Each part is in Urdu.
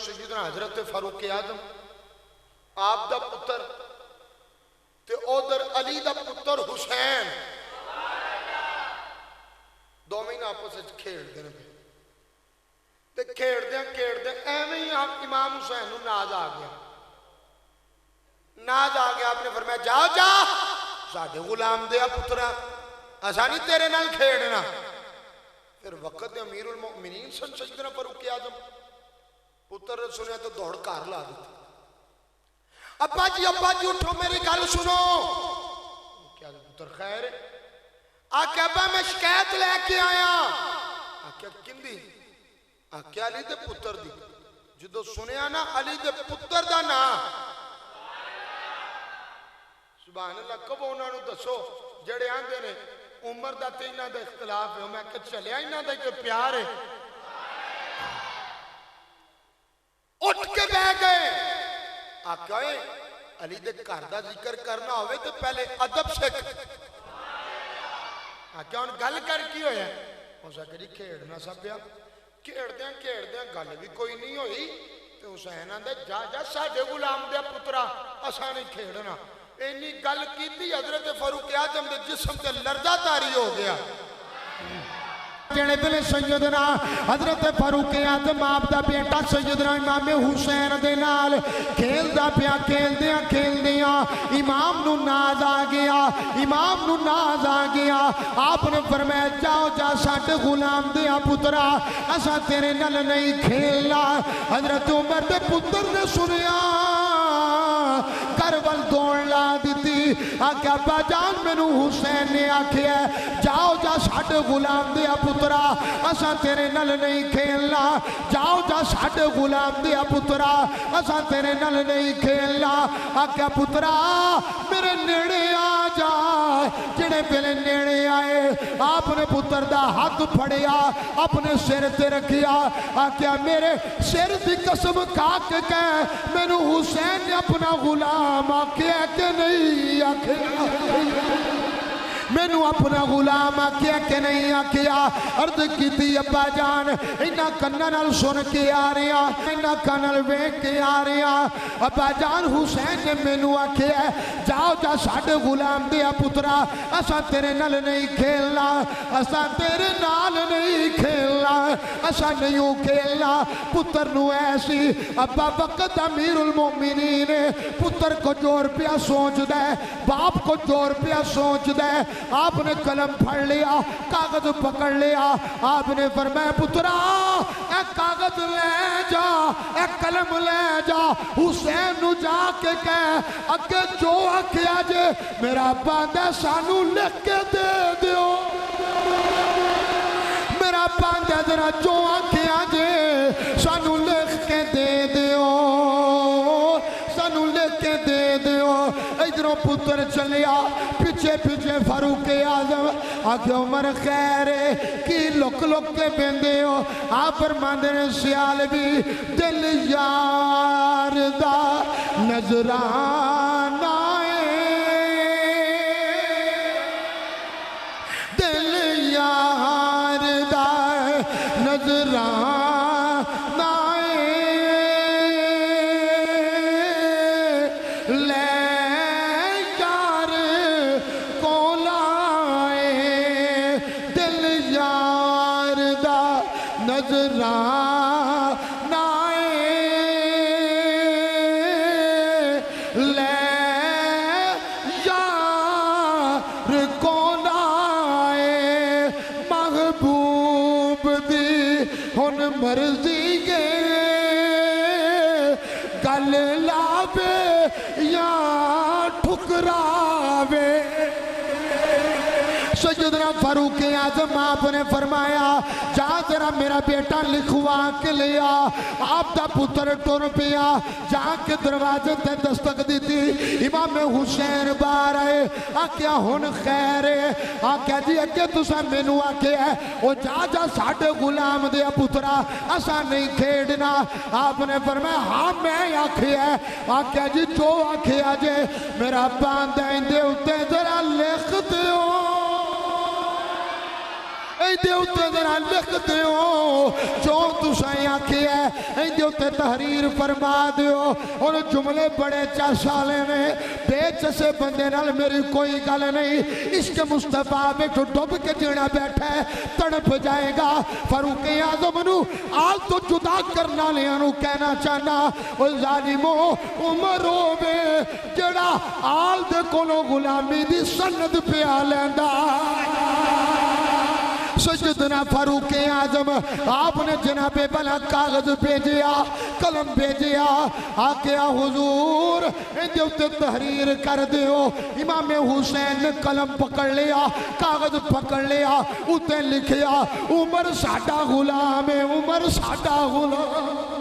سیدنا حضرت فاروق اعظم آپ دا پتر تے ادھر علی دا پتر حسین دو مہینہ آپس کھیڑ دینے پہ تے کھیڑ دیں ایویں ہی امام حسین نو ناز آ گیا آپ نے فرمایا جاؤ جا ساڑھے غلام دیا پترا آسانی تیرے نال کھیڑنا پھر وقت امیر المؤمنین سن سیدنا فاروق اعظم پتر سنیا تو دوڑ کار لا دیتا ابا جی اٹھو میری گل سنو کیا پتر خیر ہے آکے ابا میں شکایت لے کے آیا آکے کندی آکے علی دے پتر دی جدو سنیا نا علی دے پتر دا نا سبحان اللہ کب انہوں نے دسو جڑے آندے نے عمر دا تینہ دا اختلاف ہے میں کہ چلے آئینہ دا کہ پیار ہے اٹھ کے بہ گئے آقا علی دے گھر دا ذکر کرنا ہوئے تو پہلے ادب سے آقا ان گل کر کی ہوئے ہیں اسے کہی کھیڑنا سا پیا کھیڑ دیں گل بھی کوئی نہیں ہوئی تو حسین آندے جا ساڑھے غلام دے پترا اسا نہیں کھیڑنا اینی گل کی تھی حضرت فاروق اعظم دے جسم تے لرزہ تاری ہو گیا جڑے بلے سیدنا حضرت فاروق اعظم آپ دا بیٹا سیدنا امام حسین دے نال کھیل دیاں امام نو ناز آ گیا آپ نے فرمایا جاؤ جا ساٹھ غلام دیا پترا اسا تیرے نال نہیں کھیلنا حضرت عمر دے پتر نے سنیا کربل دوڑ لا دیتی آکے ابا جان میں نو حسین نے آکھیا جاؤ جا ساٹھ غلام دیا پترا اسا تیرے نل نہیں کھیلنا جاؤ جا ساٹھ غلام دیا پترا اسا تیرے نل نہیں کھیلنا آکے پترا میرے نیڑے آ جا جڑے پہلے نیڑے آئے آپ نے پتر دا ہاتھ پھڑیا اپنے سر تے رکھیا آکے میرے سر دی قسم کھا کے کہے میں نو حسین نے اپنا غلام آکھیا کہ نہیں آکھیا میں نو اپنا غلام آکھیا کہ نہیں آکھیا عرض کی تھی ابا جان انہا کننال سن کے آ رہا انہا کننال ویک کے آ رہا ابا جان حسین نے میں نو آکھیا جاؤ جا ساڑھے غلام دیا پترا اسا تیرے نال نہیں کھیلنا اسا تیرے نال نہیں کھیلنا اسا نہیں کھیلنا پتر نو ایسی ابا وقت امیر المؤمنین پتر کو جو روپیہ سوچ دے باپ کو جو روپیہ سوچ دے آپ نے قلم پھڑ لیا کاغذ پکڑ لیا آپ نے فرمایا پترا اے کاغذ لے جا اے قلم لے جا حسین نو جا کے کہے اگے جو آکھیا جے میرا باندے سانو لکھ کے دے دیو میرا باندے ذرا جو آکھیا جے سانو لکھ کے دے دیو سانو لکھ کے دے دیو ادھروں پتر چلیا پیچھے فاروق اعظم آکھے عمر خیر کی لک کے بیندے ہو آپ فرماندے نے سیال بھی دل یار دا نظرانہ دل یار دا نظرانہ مرضی کے گل لاوے یا ٹھکراوے سیدنا فاروق اعظم آپ نے فرمایا جا ذرا میرا بیٹا لکھوا کے لیا آپ دا پتر ٹر پیا جا کے دروازے تے دستک دی تھی امام حسین بار آئے آکیا ہن خیر ہے آکیا جی اگے تسا مینو آکیا ہے او جا ساڑھے غلام دیا پترا اسا نہیں کھیڑنا آپ نے فرمایا ہاں میں آکیا ہے آکیا جی جو آکیا جے میرا باندین دے اتے ذرا لکھ دیو دے اتے ذرا لکھ دیو جو تسائیں آکھے ہے دے اتے تحریر فرما دیو اور جملے بڑے چاشالے نے بیچ سے بندے نال میری کوئی گل نہیں عشق مصطفیٰ بیٹھو ڈوب کے جینا بیٹھا ہے تڑپ جائے گا فاروق اعظم نو آل تو جدا کرنا لیا نو کہنا چاہنا او ظالمو عمر ہووے جڑا آل دے کولو غلامی دی سند پہ آ لیندا سیدنا فاروق اعظم آپ نے جناب بلا کاغذ بھیجیا قلم بھیجیا آکیا حضور اندے اتے تحریر کر دیو امام حسین نے قلم پکڑ لیا کاغذ پکڑ لیا اتے لکھیا عمر ساڈا غلام ہے عمر ساڈا غلام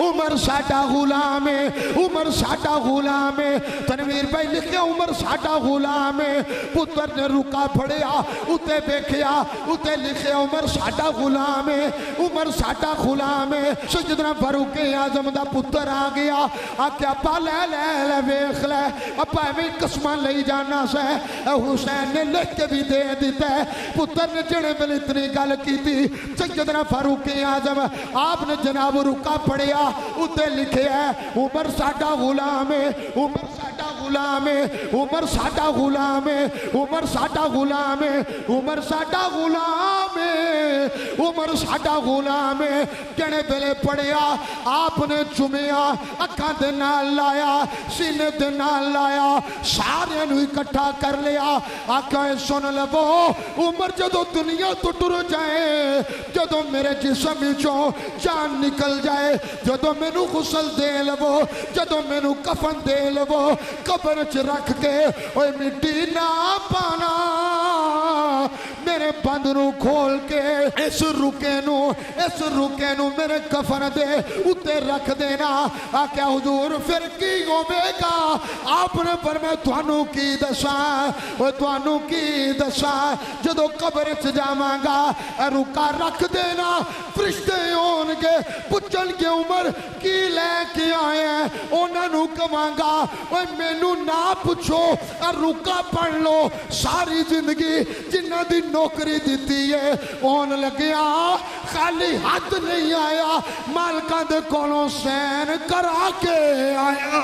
عمر ساڈا غلام ہے عمر ساڈا غلام ہے تنویر بھائی لکھے عمر ساڈا غلام ہے پتر نے رکا پھڑیا اتے بیکھیا اتے لکھے عمر ساڈا غلام ہے عمر ساڈا غلام ہے سیدنا فاروق اعظم دا پتر آ گیا آکے ابا لے ویکھ لے ابا میں قسمہ لئی جانا سے حسین نے لکھ کے بھی دے دیتا ہے پتر نے جڑے بل اتنی گل کی تھی سیدنا فاروق اعظم آپ نے جناب رکا پھڑیا اتے لکھے ہے عمر ساڈا غلام ہے عمر ساڈا غلام ہے عمر ساڈا غلام ہے عمر ساڈا غلام ہے عمر ساڈا غلام ہے عمر ساڈا غلام ہے کہنے بلے پڑیا آپ نے چمیا اکھاں دے نال لایا سینے دے نال لایا سارے نو اکٹھا کر لیا آقا سن لو عمر جدو دنیا تو ٹر جائے جدو میرے جسم چوں جان نکل جائے جدو میں نو غسل دے لو جدو میں نو کفن دے لو قبر چ رکھ کے اوے مٹی نہ پانا میرے بند نو کھول کے اس رکے نو میرے کفن دے اتے رکھ دینا آکیا حضور پھر کی ہوے گا آپ نے فرمایا تھانو کی دساں اوے تھانو کی دساں جدو قبر چ جاواں گا رکا رکھ دینا فرشتے ہون گے پچھن کے عمر کی لے کے آئے ہیں انہاں نو کہاں گا اوے مینوں نہ پوچھو رکا پڑھ لو ساری زندگی جنہ دی نوکری دیتی ہے اون لگیا خالی ہاتھ نہیں آیا مالکاں دے کولوں سین کرا کے آیا